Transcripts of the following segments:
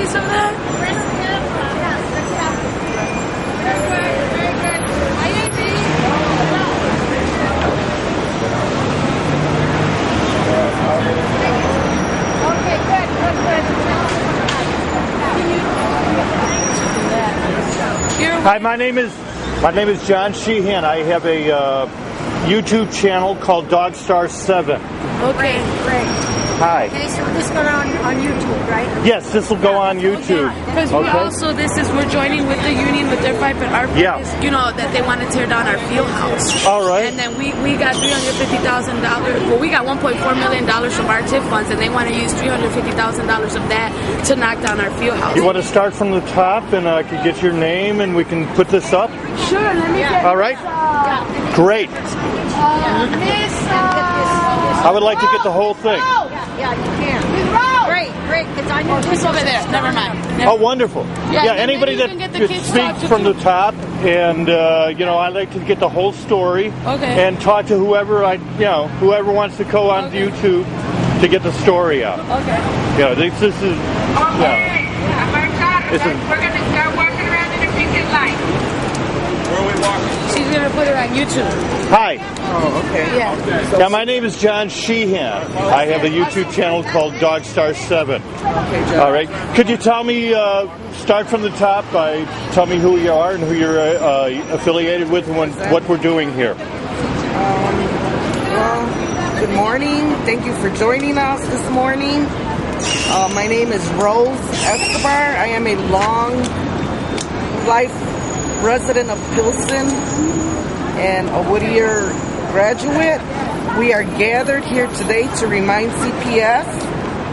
piece of that? Hi, my name is John Sheehan. I have a YouTube channel called DogStar7. Okay, great. Hi. Okay, so this will go on YouTube, right? Yes, this will go on YouTube. Because we also, we're joining with the union with their fight, but our fight is, that they want to tear down our field house. All right. And then we got $350,000. Well, we got $1.4 million from our TIF funds, and they want to use $350,000 of that to knock down our field house. You want to start from the top, and I could get your name, and we can put this up? Sure, let me get all right. Great. I would like to get the whole thing. Yeah, you can. Great. It's on your It's over there. Never mind. Oh, wonderful. Yeah, anybody that speaks from the top, and I like to get the whole story, and talk to whoever whoever wants to go on YouTube to get the story out. Okay. This is. We're going to start walking around in a pink light. Where are we walking? She's going to put it on YouTube. Hi. Oh, okay. Yeah. Now, my name is John Sheehan. I have a YouTube channel called DogStar7. Okay, John. All right. Could you tell me, start from the top, tell me who you are and who you're affiliated with and what we're doing here? Well, good morning. Thank you for joining us this morning. My name is Rose Escobar. I am a long life resident of Pilsen and a Whittier graduate. We are gathered here today to remind CPS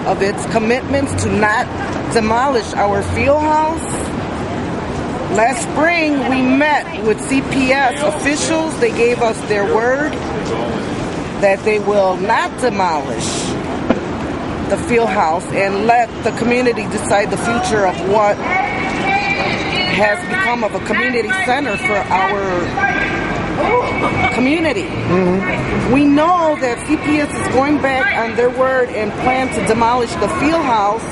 of its commitments to not demolish our field house. Last spring, we met with CPS officials. They gave us their word that they will not demolish the field house and let the community decide the future of what has become of a community center for our community. Mm-hmm. We know that CPS is going back on their word and plan to demolish the field house.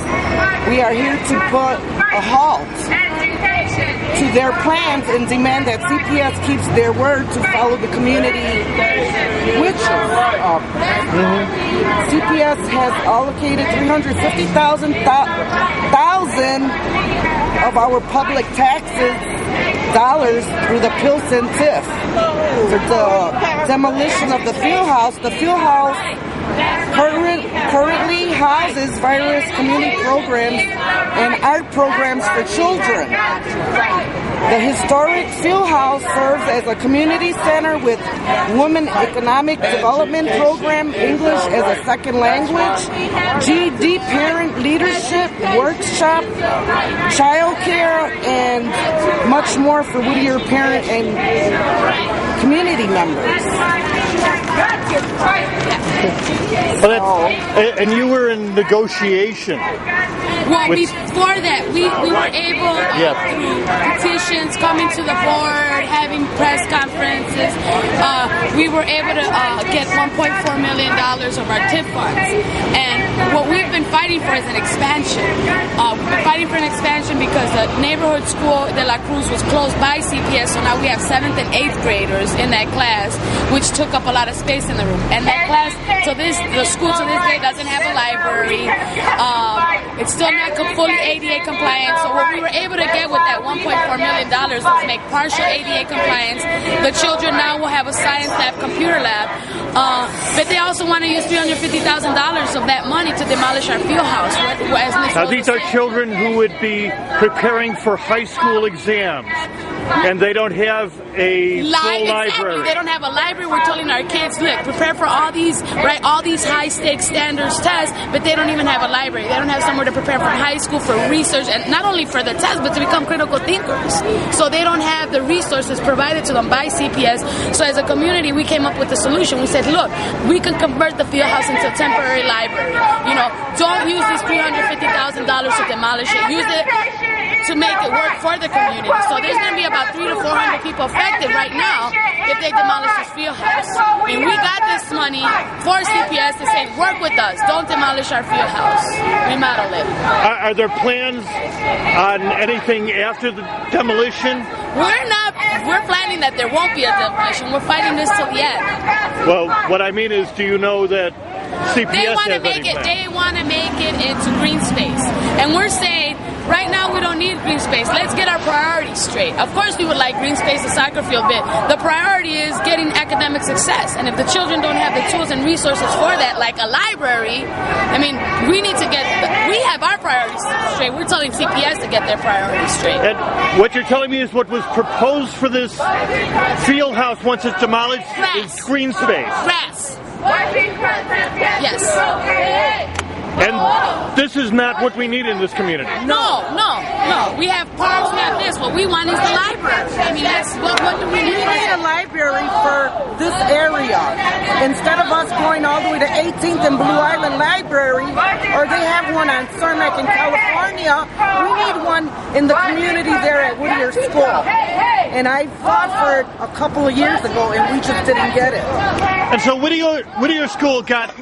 We are here to put a halt to their plans and demand that CPS keeps their word to follow the community wishes. CPS has allocated $350,000 of our public taxes dollars through the Pilsen TIF for the demolition of the field house. The field house currently houses various community programs and art programs for children. The historic field house serves as a community center with Women Economic Development Program, English as a second language, GED parent leadership, workshop, childcare, and much more for Whittier parent and community members. Well, and you were in negotiation. Well, before that, we were able, through petitions, coming to the board, having press conferences, we were able to get $1.4 million of our TIF funds. And what we've been fighting for is an expansion. We've been fighting for an expansion because the neighborhood school De La Cruz was closed by CPS, so now we have 7th and 8th graders in that class, which took up a lot of space in the room. And that class, the school to this day doesn't have a library. It's still not fully ADA compliant. So what we were able to get with that $1.4 million was make partial ADA compliance. The children now will have a science lab, computer lab. But they also want to use $350,000 of that money to demolish our field house. Now these are children who would be preparing for high school exams. And they don't have a full library. They don't have a library. We're telling our kids, look, prepare for all these high stakes standards tests, but they don't even have a library. They don't have somewhere to prepare from high school for research, and not only for the test, but to become critical thinkers. So they don't have the resources provided to them by CPS. So as a community, we came up with a solution. We said, look, we can convert the field house into a temporary library. Don't use this $350,000 to demolish it. Use it to make it work for the community. So there's going to be about 300 to 400 people affected right now if they demolish this field house. And we got this money for CPS to say, work with us, don't demolish our field house, remodel it. Are there plans on anything after the demolition? We're planning that there won't be a demolition. We're fighting this till the end. Well, what I mean is, do you know that CPS they want to make it. They want to make it into green space, and we're saying right now we don't need green space. Let's get our priorities straight. Of course, we would like green space, a soccer field, but the priority is getting academic success. And if the children don't have the tools and resources for that, like a library, I mean, we need to get. We have our priorities straight. We're telling CPS to get their priorities straight. And what you're telling me is what was proposed for this field house once it's demolished is green space. Grass. Yes. And this is not what we need in this community. No. We have parks, we have this. What we want is the library. I mean, that's what do we need? We need a library for this area. Instead of us going all the way to 18th and Blue Island Library, or they have one on Cermak in California, we need one in the community there at Whittier School. And I fought for it a couple of years ago, and we just didn't get it. And so Whittier School got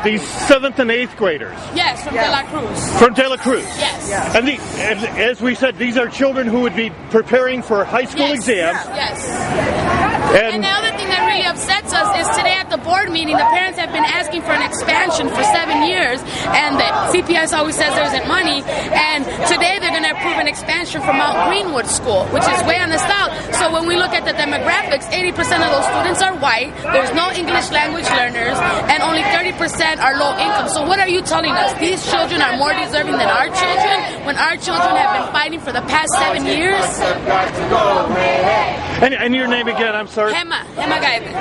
these 7th and 8th graders. Yes, from De La Cruz. From De La Cruz. Yes. And as we said, these are children who would be preparing for high school exams. Yes. And the other thing that really upsets us is today at the board meeting, the parents have been asking for an expansion for 7 years, and the CPS always says there isn't money, and today they're going to approve an expansion for Mount Greenwood School, which is way on the south. So when we look at the demographics, 80% of those students are white, there's no English language learners, and only 30% are low income. So what are you telling us? These children are more deserving than our children, when our children have been fighting for the past 7 years? And your name again, I'm sorry? Hema Gaibe.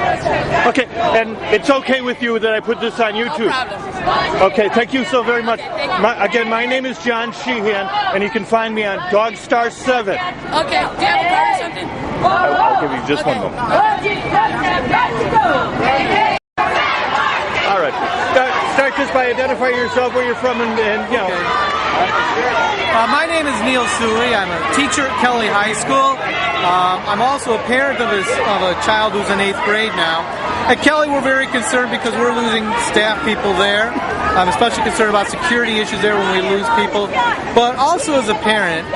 Okay, and it's okay with you that I put this on YouTube? No problem. Okay, thank you so very much. Okay, My name is John Sheehan, and you can find me on DogStar7. Okay, do you have a card or something? I'll give you just one moment. All right. Start just by identifying yourself, where you're from, and you know. My name is Neil Suley. I'm a teacher at Kelly High School. I'm also a parent of a child who's in 8th grade now. At Kelly, we're very concerned because we're losing staff people there. I'm especially concerned about security issues there when we lose people. But also as a parent,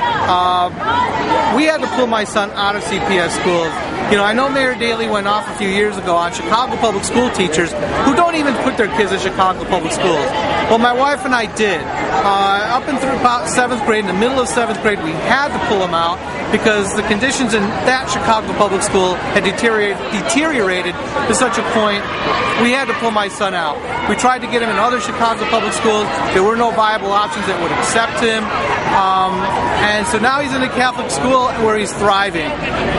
we had to pull my son out of CPS schools. You know, I know Mayor Daley went off a few years ago on Chicago public school teachers who don't even put their kids in Chicago public schools. Well, my wife and I did. Up and through about 7th grade, in the middle of 7th grade, we had to pull him out because the conditions in that Chicago public school had deteriorated to such a point we had to pull my son out. We tried to get him in other Chicago public schools. There were no viable options that would accept him. And so now he's in a Catholic school where he's thriving.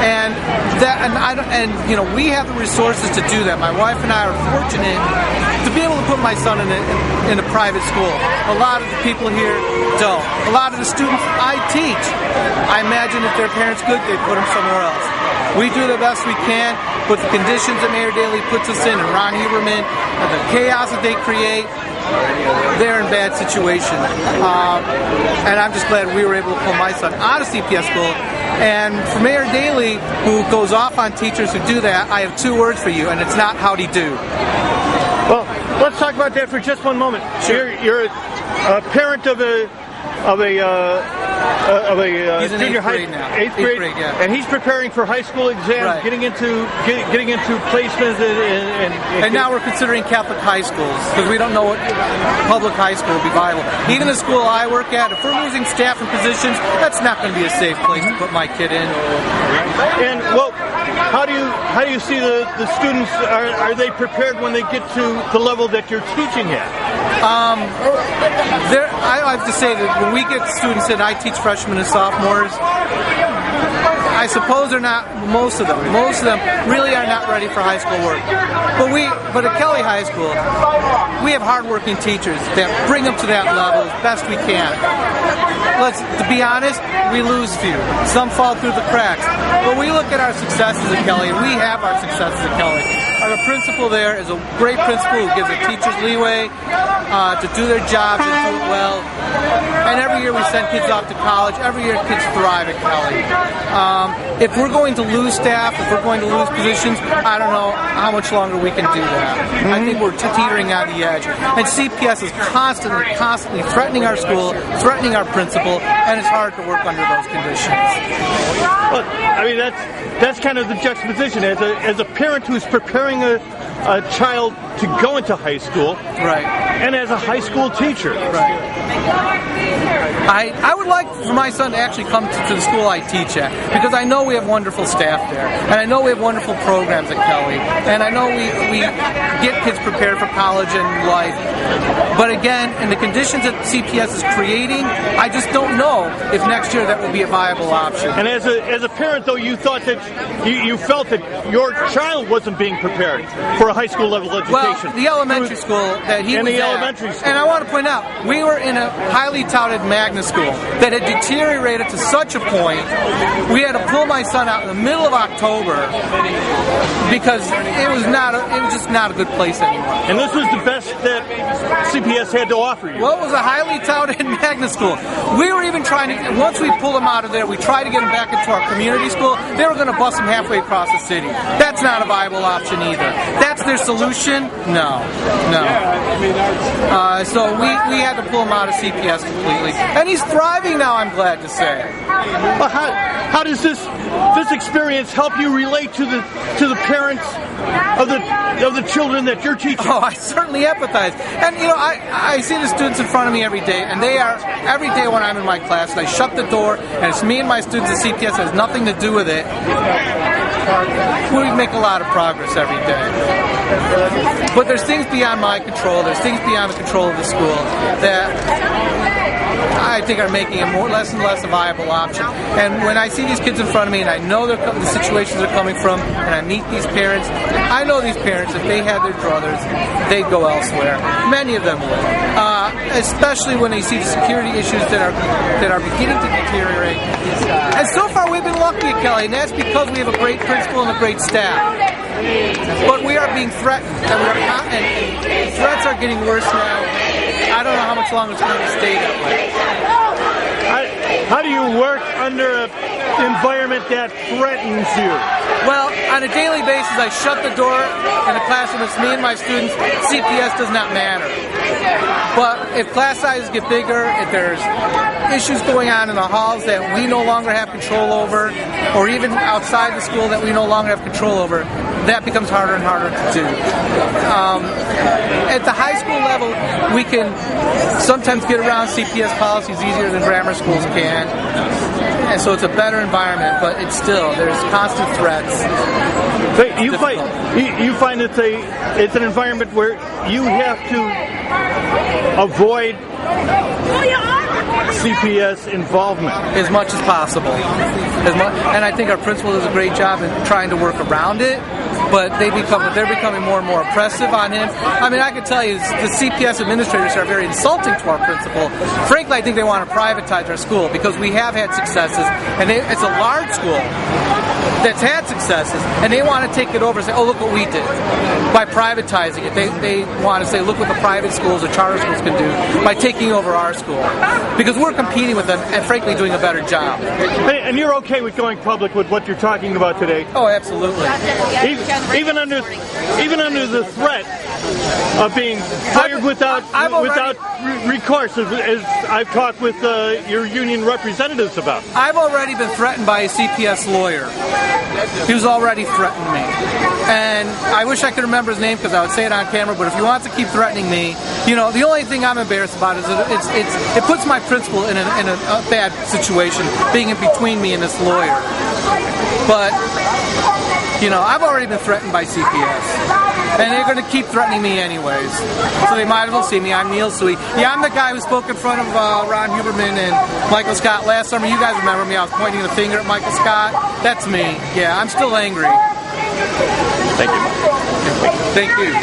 And you know, we have the resources to do that. My wife and I are fortunate to be able to put my son in a private school. A lot of the people here don't. A lot of the students I teach, I imagine if their parents could, they'd put them somewhere else. We do the best we can, but the conditions that Mayor Daley puts us in, and Ron Huberman, and the chaos that they create, they're in bad situations. And I'm just glad we were able to pull my son out of CPS school. And for Mayor Daley, who goes off on teachers who do that, I have 2 words for you, and it's not howdy do. Well, let's talk about that for just one moment. Sure. You're a parent of a junior high, now. 8th grade, yeah. And he's preparing for high school exams, right. getting into placements, and now we're considering Catholic high schools because we don't know what public high school will be viable. Even the school I work at, if we're losing staff and positions, that's not going to be a safe place to put my kid in. And well, how do you see the students? Are they prepared when they get to the level that you're teaching at? I have to say that when we get students in, I teach freshmen and sophomores. I suppose they're not, most of them really are not ready for high school work. But at Kelly High School, we have hardworking teachers that bring them to that level as best we can. To be honest, we lose few. Some fall through the cracks. But we look at our successes at Kelly, and we have our successes at Kelly. the principal there is a great principal who gives the teachers leeway to do their jobs and do it well. And every year we send kids off to college. Every year kids thrive at Kelly. If we're going to lose staff, if we're going to lose positions, I don't know how much longer we can do that. I think we're teetering on the edge. And CPS is constantly threatening our school, threatening our principal, and it's hard to work under those conditions. Well, I mean, that's kind of the juxtaposition. As a parent who's preparing a child to go into high school, right, and as a high school teacher, right. I would like for my son to actually come to the school I teach at, because I know we have wonderful staff there, and I know we have wonderful programs at Kelly, and I know we get kids prepared for college and life. But again, in the conditions that CPS is creating, I just don't know if next year that will be a viable option. And as a parent, though, you thought that you felt that your child wasn't being prepared for a high school level education. Well, the elementary school that he was at, elementary school. And I want to point out, we were in a highly touted magnet school that had deteriorated to such a point we had to pull my son out in the middle of October because it was just not a good place anymore. And this was the best that CPS had to offer you. Well, it was a highly touted magnet school. We were even trying to, once we pulled them out of there, we tried to get them back into our community school. They were going to bus them halfway across the city. That's not a viable option either. That's their solution? No. So we had to pull him out of CPS completely. And he's thriving now, I'm glad to say. Well, how does this experience help you relate to the parents of the children that you're teaching? Oh, I certainly empathize. And I see the students in front of me every day, and they are, every day when I'm in my class, I shut the door, and it's me and my students at CPS, it has nothing to do with it. We make a lot of progress every day. But there's things beyond my control, there's things beyond the control of the school that I think are making it less and less a viable option. And when I see these kids in front of me and I know the situations they're coming from, and I meet these parents, I know these parents, if they had their druthers, they'd go elsewhere. Many of them would. Especially when they see the security issues that are beginning to deteriorate. And so far we've been lucky at Kelly, and that's because we have a great principal and a great staff. But we are being threatened, and threats are getting worse now. I don't know how much longer it's going to stay that way. How do you work under an environment that threatens you? Well, on a daily basis, I shut the door in the classroom. It's me and my students. CPS does not matter. But if class sizes get bigger, if there's issues going on in the halls that we no longer have control over, or even outside the school that we no longer have control over, that becomes harder and harder to do. At the high school level, we can sometimes get around CPS policies easier than grammar schools can. And so it's a better environment, but it's still, there's constant threats. So you find it's an environment where you have to avoid CPS involvement as much as possible. And I think our principal does a great job in trying to work around it, but they're becoming more and more oppressive on him. I mean, I can tell you, the CPS administrators are very insulting to our principal. Frankly, I think they want to privatize our school because we have had successes, and it's a large school that's had successes, and they want to take it over and say, oh, look what we did. By privatizing it, they want to say, look what the private schools, the charter schools can do by taking over our school. Because we're competing with them and, frankly, doing a better job. Hey, and you're okay with going public with what you're talking about today? Oh, absolutely. Even under the threat of being fired without recourse, as I've talked with your union representatives about. I've already been threatened by a CPS lawyer. He was already threatening me. And I wish I could remember his name because I would say it on camera, but if he wants to keep threatening me, the only thing I'm embarrassed about is that it puts my principal in a bad situation, being in between me and this lawyer. But, I've already been threatened by CPS. And they're going to keep threatening me anyways. So they might as well see me. I'm Neil Sui. Yeah, I'm the guy who spoke in front of Ron Huberman and Michael Scott last summer. You guys remember me. I was pointing the finger at Michael Scott. That's me. Yeah, I'm still angry. Thank you. Thank you.